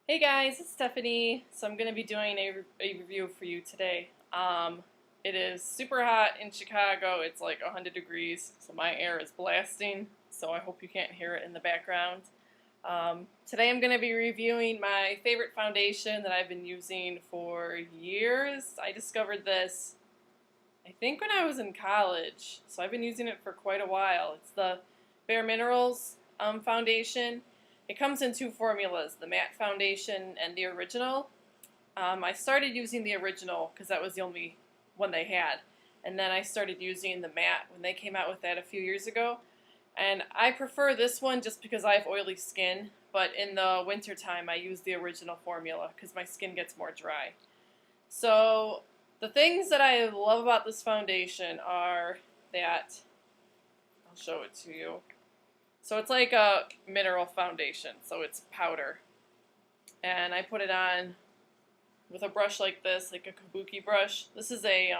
Hey guys, it's Stephanie. So I'm going to be doing a review for you today. It is super hot in Chicago. It's like 100 degrees, so my air is blasting, so I hope you can't hear it in the background. Today I'm going to be reviewing my favorite foundation that I've been using for years. I discovered this, I think, when I was in college, so I've been using it for quite a while. It's the Bare Minerals foundation. It comes in two formulas, the matte foundation and the original. I started using the original because that was the only one they had. And then I started using the matte when they came out with that a few years ago. And I prefer this one just because I have oily skin, but in the wintertime I use the original formula because my skin gets more dry. So the things that I love about this foundation are that, I'll show it to you. So it's like a mineral foundation, so it's powder. And I put it on with a brush like this, like a kabuki brush. This is a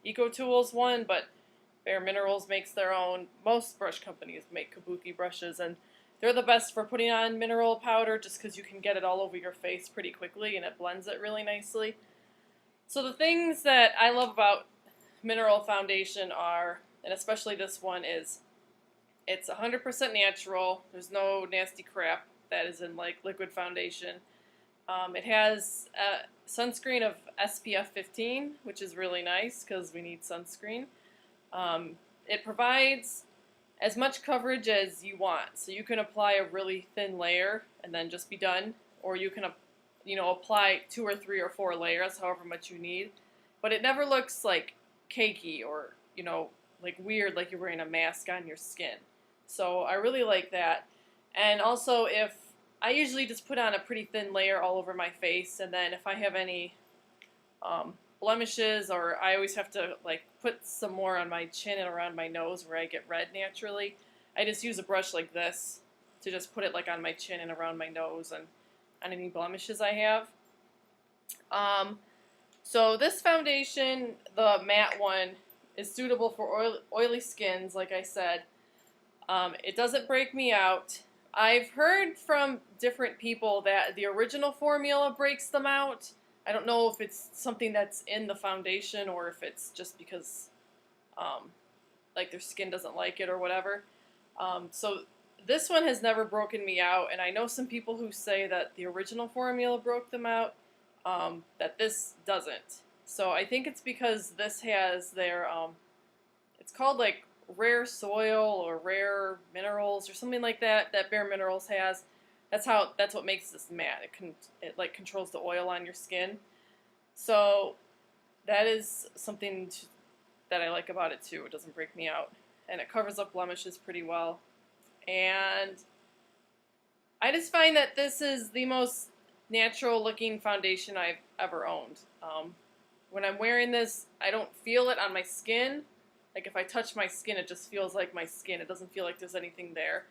EcoTools one, but Bare Minerals makes their own. Most brush companies make kabuki brushes, and they're the best for putting on mineral powder just because you can get it all over your face pretty quickly and it blends it really nicely. So the things that I love about mineral foundation are, and especially this one, is it's 100% natural. There's no nasty crap that is in like liquid foundation. It has a sunscreen of SPF 15, which is really nice because we need sunscreen. It provides as much coverage as you want, so you can apply a really thin layer and then just be done, or you can, apply 2 or 3 or 4 layers, however much you need. But it never looks like cakey or like weird, like you're wearing a mask on your skin. So I really like that. And also, if I usually just put on a pretty thin layer all over my face, and then if I have any blemishes, or I always have to like put some more on my chin and around my nose where I get red naturally, I just use a brush like this to just put it like on my chin and around my nose and on any blemishes I have. So this foundation, the matte one, is suitable for oily skins, like I said. It doesn't break me out. I've heard from different people that the original formula breaks them out. I don't know if it's something that's in the foundation or if it's just because like their skin doesn't like it or whatever. So this one has never broken me out, and I know some people who say that the original formula broke them out, that this doesn't. So I think it's because this has their, it's called like rare soil or rare minerals or something like that that Bare Minerals has. That's what makes this matte. It like controls the oil on your skin. So that is something that I like about it too. It doesn't break me out, and it covers up blemishes pretty well. And I just find that this is the most natural looking foundation I've ever owned. When I'm wearing this, I don't feel it on my skin. Like if I touch my skin, it just feels like my skin. It doesn't feel like there's anything there.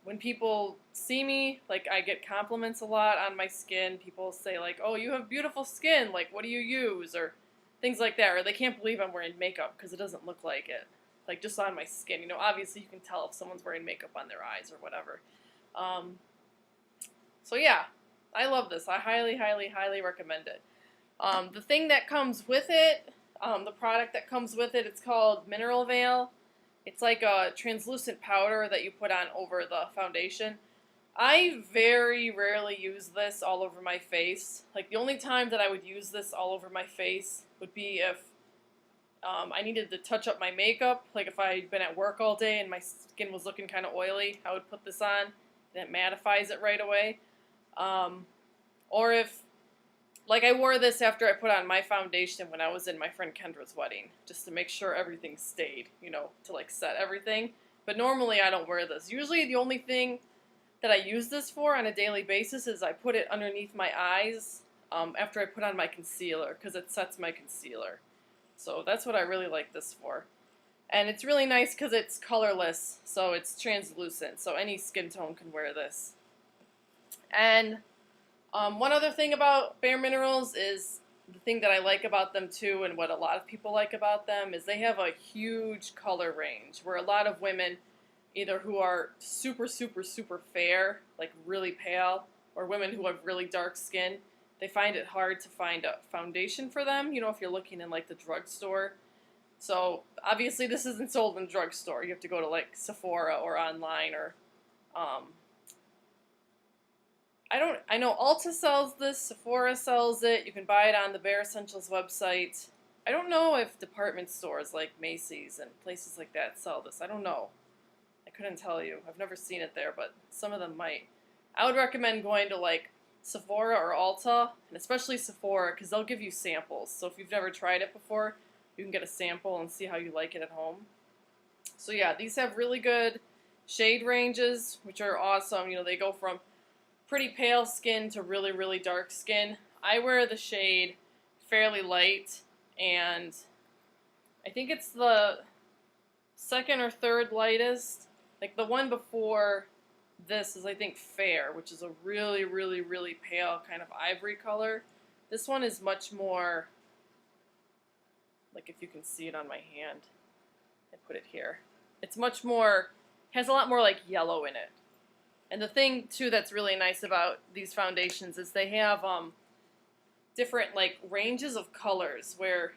When people see me, like I get compliments a lot on my skin. People say like, "Oh, you have beautiful skin. Like, what do you use?" or things like that. Or they can't believe I'm wearing makeup because it doesn't look like it. Like just on my skin. Obviously you can tell if someone's wearing makeup on their eyes or whatever. So yeah, I love this. I highly, highly, highly recommend it. The thing that comes with it, the product that comes with it, it's called Mineral Veil. It's like a translucent powder that you put on over the foundation. I very rarely use this all over my face. Like the only time that I would use this all over my face would be if I needed to touch up my makeup. Like if I'd been at work all day and my skin was looking kind of oily, I would put this on and it mattifies it right away. Or if, like I wore this after I put on my foundation when I was in my friend Kendra's wedding, just to make sure everything stayed, to like set everything. But normally I don't wear this. Usually the only thing that I use this for on a daily basis is I put it underneath my eyes after I put on my concealer, because it sets my concealer. So that's what I really like this for. And it's really nice because it's colorless, so it's translucent, so any skin tone can wear this. And one other thing about Bare Minerals is the thing that I like about them too, and what a lot of people like about them, is they have a huge color range, where a lot of women, either who are super, super, super fair, like really pale, or women who have really dark skin, they find it hard to find a foundation for them, you know, if you're looking in like the drugstore. So obviously this isn't sold in the drugstore. You have to go to like Sephora or online, or I know Ulta sells this, Sephora sells it. You can buy it on the Bare Essentials website. I don't know if department stores like Macy's and places like that sell this. I don't know. I couldn't tell you. I've never seen it there, but some of them might. I would recommend going to like Sephora or Ulta, and especially Sephora, because they'll give you samples. So if you've never tried it before, you can get a sample and see how you like it at home. So yeah, these have really good shade ranges, which are awesome. You know, they go from pretty pale skin to really, really dark skin. I wear the shade Fairly Light, and I think it's the second or third lightest. Like the one before this is, I think, Fair, which is a really, really, really pale kind of ivory color. This one is much more, like if you can see it on my hand, I put it here. It's much more, has a lot more like yellow in it. And the thing too that's really nice about these foundations is they have different like ranges of colors where,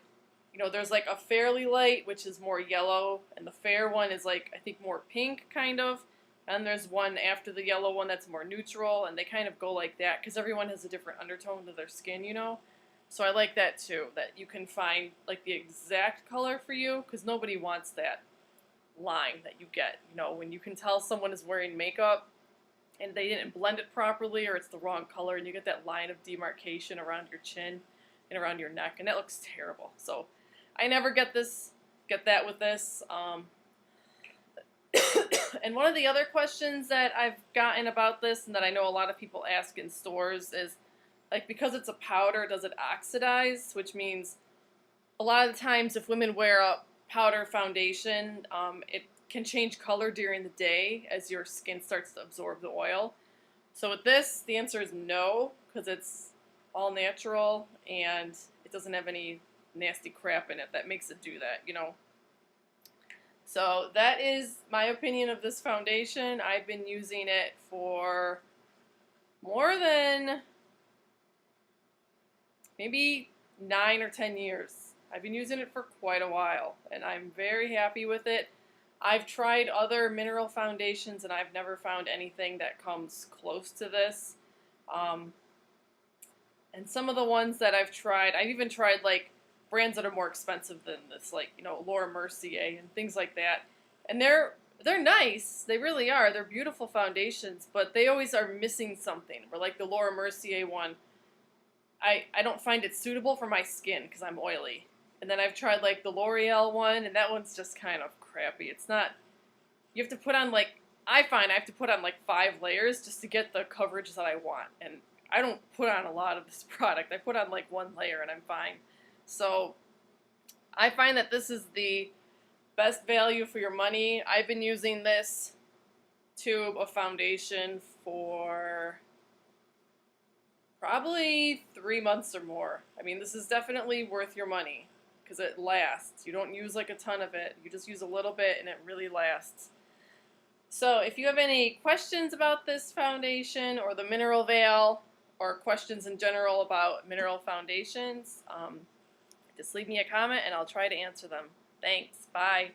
you know, there's like a Fairly Light, which is more yellow, and the Fair one is like, I think, more pink kind of. And there's one after the yellow one that's more neutral, and they kind of go like that because everyone has a different undertone to their skin, you know. So I like that too, that you can find like the exact color for you, because nobody wants that line that you get, you know, when you can tell someone is wearing makeup and they didn't blend it properly, or it's the wrong color, and you get that line of demarcation around your chin and around your neck, and that looks terrible. So I never get that with this. And one of the other questions that I've gotten about this, and that I know a lot of people ask in stores, is like, because it's a powder, does it oxidize? Which means a lot of the times if women wear a powder foundation, it can change color during the day as your skin starts to absorb the oil. So with this, the answer is no, because it's all natural and it doesn't have any nasty crap in it that makes it do that, you know. So that is my opinion of this foundation. I've been using it for more than maybe 9 or 10 years. I've been using it for quite a while, and I'm very happy with it. I've tried other mineral foundations, and I've never found anything that comes close to this. And some of the ones that I've even tried like brands that are more expensive than this, like, you know, Laura Mercier and things like that. And they're nice. They really are. They're beautiful foundations, but they always are missing something. Or like the Laura Mercier one, I don't find it suitable for my skin because I'm oily. And then I've tried like the L'Oreal one, and that one's just kind of crappy. It's not, you have to put on like, I find I have to put on like 5 layers just to get the coverage that I want. And I don't put on a lot of this product. I put on like 1 layer and I'm fine. So I find that this is the best value for your money. I've been using this tube of foundation for probably 3 months or more. I mean, this is definitely worth your money because it lasts. You don't use like a ton of it. You just use a little bit and it really lasts. So if you have any questions about this foundation or the Mineral Veil, or questions in general about mineral foundations, just leave me a comment and I'll try to answer them. Thanks. Bye.